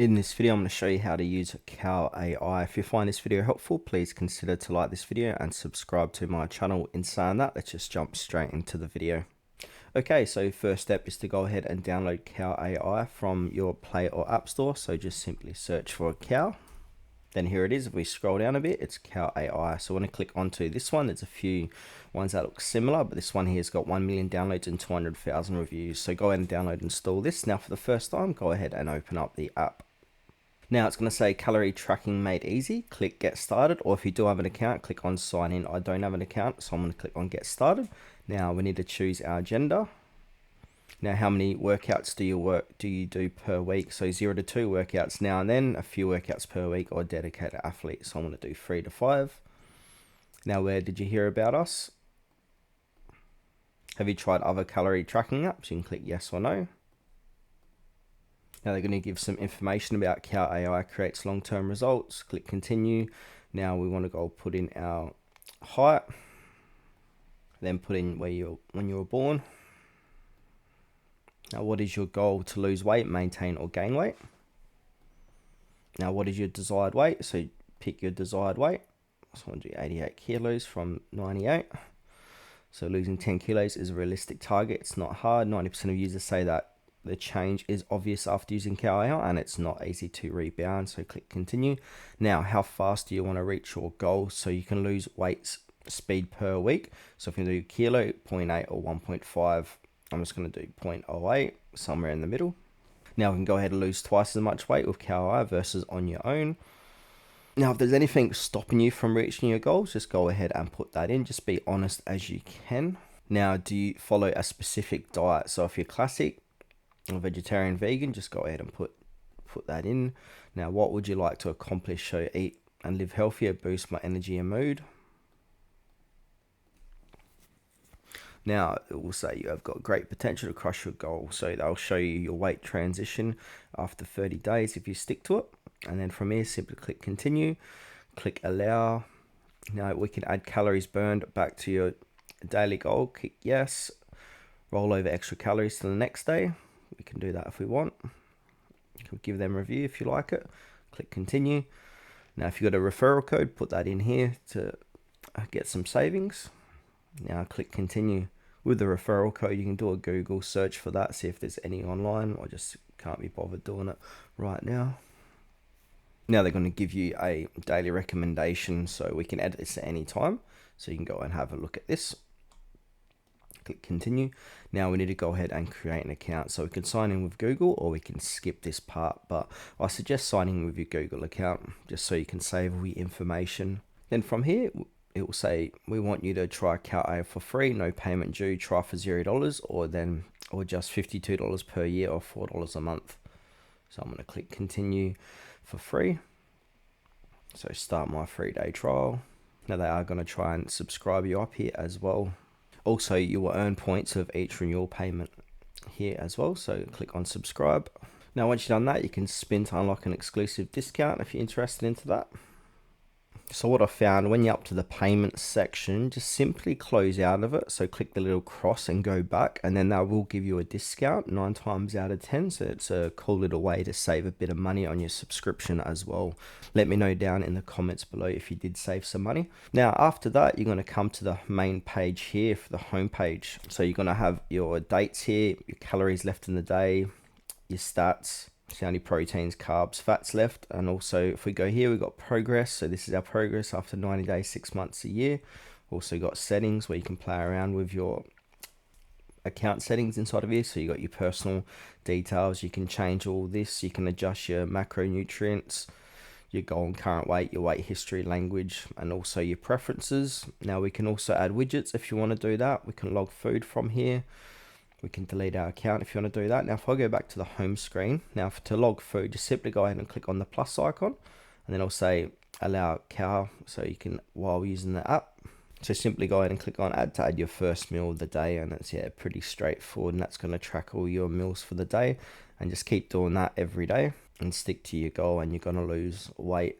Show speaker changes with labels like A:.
A: In this video, I'm going to show you how to use Cow AI. If you find this video helpful, please consider to like this video and subscribe to my channel. In saying that, let's just jump straight into the video. Okay, so first step is to go ahead and download Cow AI from your Play or App Store. So just simply search for Cow. Then here it is. If we scroll down a bit, it's Cow AI. So I want to click onto this one. There's a few ones that look similar, but this one here has got 1 million downloads and 200,000 reviews. So go ahead and download and install this. Now for the first time, go ahead and open up the app. Now it's going to say calorie tracking made easy. Click get started, or if you do have an account, click on sign in. I don't have an account, so I'm going to click on get started. Now we need to choose our gender. Now how many workouts do you do per week? So 0 to 2 workouts now and then, a few workouts per week, or dedicated athlete. So I'm going to do 3 to 5. Now where did you hear about us? Have you tried other calorie tracking apps? You can click yes or no. Now they're going to give some information about how AI creates long-term results. Click continue. Now we want to go put in our height, then put in when you were born. Now what is your goal to lose weight, maintain or gain weight? Now what is your desired weight? So pick your desired weight. So I want to do 88 kilos from 98. So losing 10 kilos is a realistic target. It's not hard. 90% of users say that the change is obvious after using Cow AI and it's not easy to rebound. So click continue. Now, how fast do you want to reach your goal? So you can lose weight speed per week. So if you do kilo, 0.8 or 1.5, I'm just going to do 0.08, somewhere in the middle. Now we can go ahead and lose twice as much weight with Cow AI versus on your own. Now, if there's anything stopping you from reaching your goals, just go ahead and put that in. Just be honest as you can. Now, do you follow a specific diet? So if you're classic, or vegetarian, vegan, just go ahead and put that in. Now, what would you like to accomplish? So eat and live healthier, boost my energy and mood. Now, it will say you have got great potential to crush your goal. So they'll show you your weight transition after 30 days if you stick to it. And then from here, simply click continue, click allow. Now we can add calories burned back to your daily goal. Click yes, roll over extra calories to the next day. We can do that if we want. You can give them a review if you like it. Click continue. Now if you've got a referral code, put that in here to get some savings. Now click continue. With the referral code, you can do a Google search for that, see if there's any online. I just can't be bothered doing it right now. Now they're going to give you a daily recommendation, so we can edit this at any time. So you can go and have a look at this. Click continue. Now we need to go ahead and create an account. So we can sign in with Google, or we can skip this part, but I suggest signing in with your Google account just so you can save all your information. Then from here, it will say, we want you to try Cow AI for free, no payment due, try for $0 or just $52 per year or $4 a month. So I'm going to click continue for free. So start my 3-day trial. Now they are going to try and subscribe you up here as well. Also, you will earn points of each renewal payment here as well. So click on subscribe. Now, once you've done that, you can spin to unlock an exclusive discount if you're interested into that. So what I found, when you're up to the payment section, just simply close out of it. So click the little cross and go back, and then that will give you a discount 9 times out of 10. So it's a cool little way to save a bit of money on your subscription as well. Let me know down in the comments below if you did save some money. Now, after that, you're going to come to the main page here for the home page. So you're going to have your dates here, your calories left in the day, your stats, see how many proteins, carbs, fats left. And also if we go here, we've got progress. So this is our progress after 90 days, 6 months, a year. Also got settings where you can play around with your account settings inside of here. So you got your personal details. You can change all this. You can adjust your macronutrients, your goal and current weight, your weight history, language, and also your preferences. Now we can also add widgets if you want to do that. We can log food from here. We can delete our account if you want to do that. Now, if I go back to the home screen, now to log food, just simply go ahead and click on the plus icon, and then I'll say allow cow, so you can, while using the app. So simply go ahead and click on add to add your first meal of the day, and it's pretty straightforward, and that's going to track all your meals for the day, and just keep doing that every day and stick to your goal, and you're going to lose weight